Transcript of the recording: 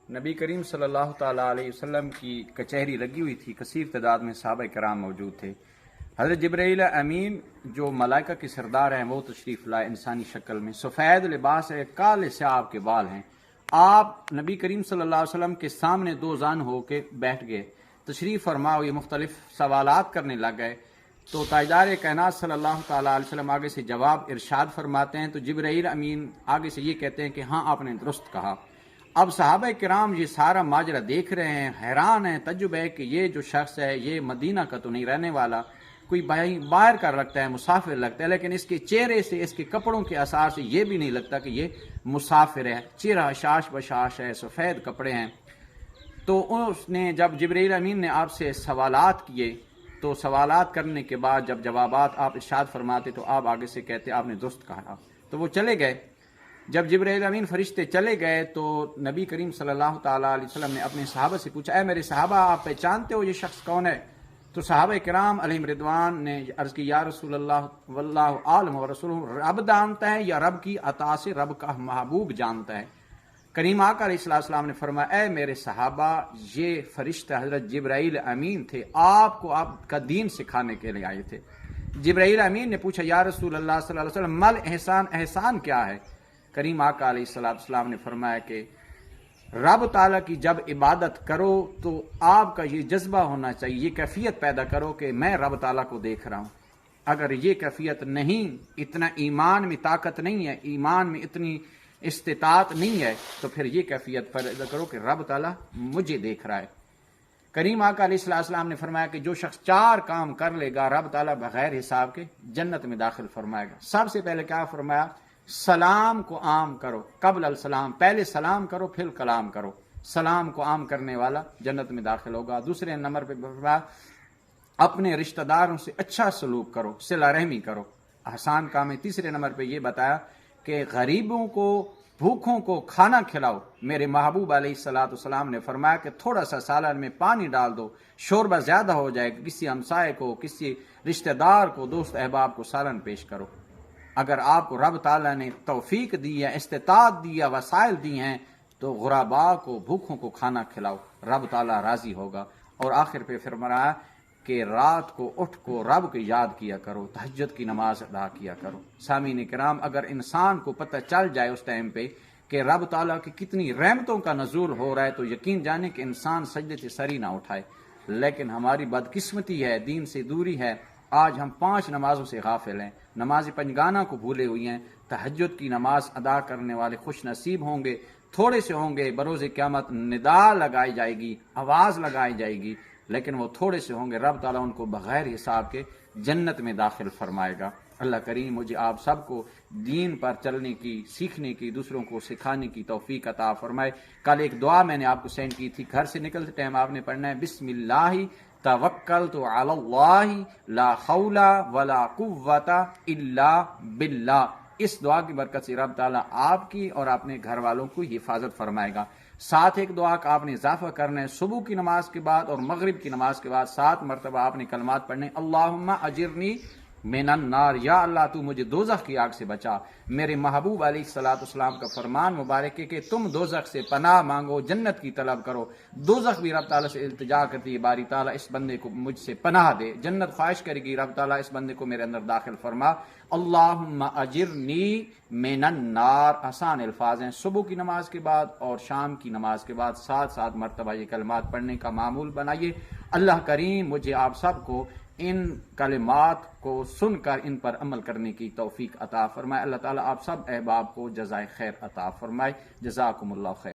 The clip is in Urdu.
نبی کریم صلی اللہ تعالیٰ علیہ وسلم کی کچہری لگی ہوئی تھی، کثیر تعداد میں صحابہ کرام موجود تھے۔ حضرت جبرائیل امین جو ملائکہ کے سردار ہیں وہ تشریف لائے انسانی شکل میں، سفید لباس ہے، کالے سے آپ کے بال ہیں۔ آپ نبی کریم صلی اللہ علیہ وسلم کے سامنے دو زان ہو کے بیٹھ گئے، تشریف فرما ہوئے، مختلف سوالات کرنے لگ گئے۔ تو تاجدار کائنات صلی اللہ تعالیٰ علیہ وسلم آگے سے جواب ارشاد فرماتے ہیں، تو جبرائیل امین آگے سے یہ کہتے ہیں کہ ہاں آپ نے درست کہا۔ اب صحابہ کرام یہ سارا ماجرا دیکھ رہے ہیں، حیران ہیں، تعجب ہے کہ یہ جو شخص ہے یہ مدینہ کا تو نہیں رہنے والا، کوئی باہر کا لگتا ہے، مسافر لگتا ہے، لیکن اس کے چہرے سے، اس کے کپڑوں کے اثار سے یہ بھی نہیں لگتا کہ یہ مسافر ہے، چہرہ شاش بشاش ہے، سفید کپڑے ہیں۔ تو اس نے جب جبرائیل امین نے آپ سے سوالات کیے تو سوالات کرنے کے بعد جب جوابات آپ ارشاد فرماتے تو آپ آگے سے کہتے آپ نے درست کہا، تو وہ چلے گئے۔ جب جبرائیل امین فرشتے چلے گئے تو نبی کریم صلی اللہ تعالیٰ علیہ وسلم نے اپنے صحابہ سے پوچھا، اے میرے صحابہ آپ پہچانتے ہو یہ شخص کون ہے؟ تو صحابہ کرام علیہم رضوان نے عرض کی، یا رسول اللہ واللہ عالم و رسول، رب جانتا ہے یا رب کی عطا سے رب کا محبوب جانتا ہے؟ کریم آقا علیہ السلام نے فرمایا، اے میرے صحابہ یہ فرشتہ حضرت جبرائیل امین تھے، آپ کو آپ کا دین سکھانے کے لیے آئے تھے۔ جبرائیل امین نے پوچھا، یا رسول اللہ صلی اللہ علیہ وسلم مل احسان، احسان کیا ہے؟ کریم آقا علیہ السلام نے فرمایا کہ رب تعالیٰ کی جب عبادت کرو تو آپ کا یہ جذبہ ہونا چاہیے، یہ کیفیت پیدا کرو کہ میں رب تعالیٰ کو دیکھ رہا ہوں۔ اگر یہ کیفیت نہیں، اتنا ایمان میں طاقت نہیں ہے، ایمان میں اتنی استطاعت نہیں ہے، تو پھر یہ کیفیت پیدا کرو کہ رب تعالیٰ مجھے دیکھ رہا ہے۔ کریم آقا علیہ السلام نے فرمایا کہ جو شخص 4 کام کر لے گا رب تعالیٰ بغیر حساب کے جنت میں داخل فرمائے گا۔ سب سے پہلے کیا فرمایا؟ سلام کو عام کرو، قبل السلام، پہلے سلام کرو پھر کلام کرو، سلام کو عام کرنے والا جنت میں داخل ہوگا۔ دوسرے نمبر پہ فرمایا اپنے رشتہ داروں سے اچھا سلوک کرو، صلہ رحمی کرو، آسان کام ہے۔ تیسرے نمبر پہ یہ بتایا کہ غریبوں کو، بھوکھوں کو کھانا کھلاؤ۔ میرے محبوب علیہ السلام نے فرمایا کہ تھوڑا سا سالن میں پانی ڈال دو، شوربہ زیادہ ہو جائے، کسی ہمسائے کو، کسی رشتہ دار کو، دوست احباب کو سالن پیش کرو۔ اگر آپ کو رب تعالیٰ نے توفیق دی ہے، استطاعت دی ہے، وسائل دی ہیں، تو غرباء کو، بھوکھوں کو کھانا کھلاؤ، رب تعالیٰ راضی ہوگا۔ اور آخر پہ فرمایا کہ رات کو اٹھ کو رب کو یاد کیا کرو، تہجد کی نماز ادا کیا کرو۔ سامعین کرام، اگر انسان کو پتہ چل جائے اس ٹائم پہ کہ رب تعالیٰ کی کتنی رحمتوں کا نزول ہو رہا ہے تو یقین جانے کہ انسان سجدے سے سر ہی نہ اٹھائے۔ لیکن ہماری بدقسمتی ہے، دین سے دوری ہے، آج ہم 5 نمازوں سے غافل ہیں، نماز پنجگانہ کو بھولے ہوئی ہیں۔ تہجد کی نماز ادا کرنے والے خوش نصیب ہوں گے، تھوڑے سے ہوں گے، بروز قیامت ندا لگائی جائے گی، آواز لگائی جائے گی، لیکن وہ تھوڑے سے ہوں گے، رب تعالیٰ ان کو بغیر حساب کے جنت میں داخل فرمائے گا۔ اللہ کریم مجھے آپ سب کو دین پر چلنے کی، سیکھنے کی، دوسروں کو سکھانے کی توفیق عطا فرمائے۔ کل ایک دعا میں نے آپ کو سینڈ کی تھی، گھر سے نکلتے ٹائم آپ نے پڑھنا ہے، بسم اللہ توکلت علی اللہ لا حول ولا قوت الا باللہ۔ اس دعا کی برکت سے رب تعالیٰ آپ کی اور اپنے گھر والوں کو حفاظت فرمائے گا۔ ساتھ ایک دعا کا آپ نے اضافہ کرنا ہے، صبح کی نماز کے بعد اور مغرب کی نماز کے بعد 7 مرتبہ آپ نے کلمات پڑھنے، اللہم اجرنی من النار، یا اللہ تو مجھے دوزخ کی آگ سے بچا۔ میرے محبوب علیہ السلام کا فرمان مبارک ہے کہ تم دوزخ سے پناہ مانگو، جنت کی طلب کرو۔ دوزخ بھی رب تعالیٰ سے التجا کرتی ہے، باری تعالیٰ اس بندے کو مجھ سے پناہ دے۔ جنت خواہش کرے گی، رب تعالیٰ اس بندے کو میرے اندر داخل فرما۔ اللہم اجرنی من النار، آسان الفاظ ہیں، صبح کی نماز کے بعد اور شام کی نماز کے بعد 7 مرتبہ یہ کلمات پڑھنے کا معمول بنائیے۔ اللہ کریم مجھے آپ سب کو ان کلمات کو سن کر ان پر عمل کرنے کی توفیق عطا فرمائے۔ اللہ تعالیٰ آپ سب احباب کو جزائے خیر عطا فرمائے۔ جزاکم اللہ خیر۔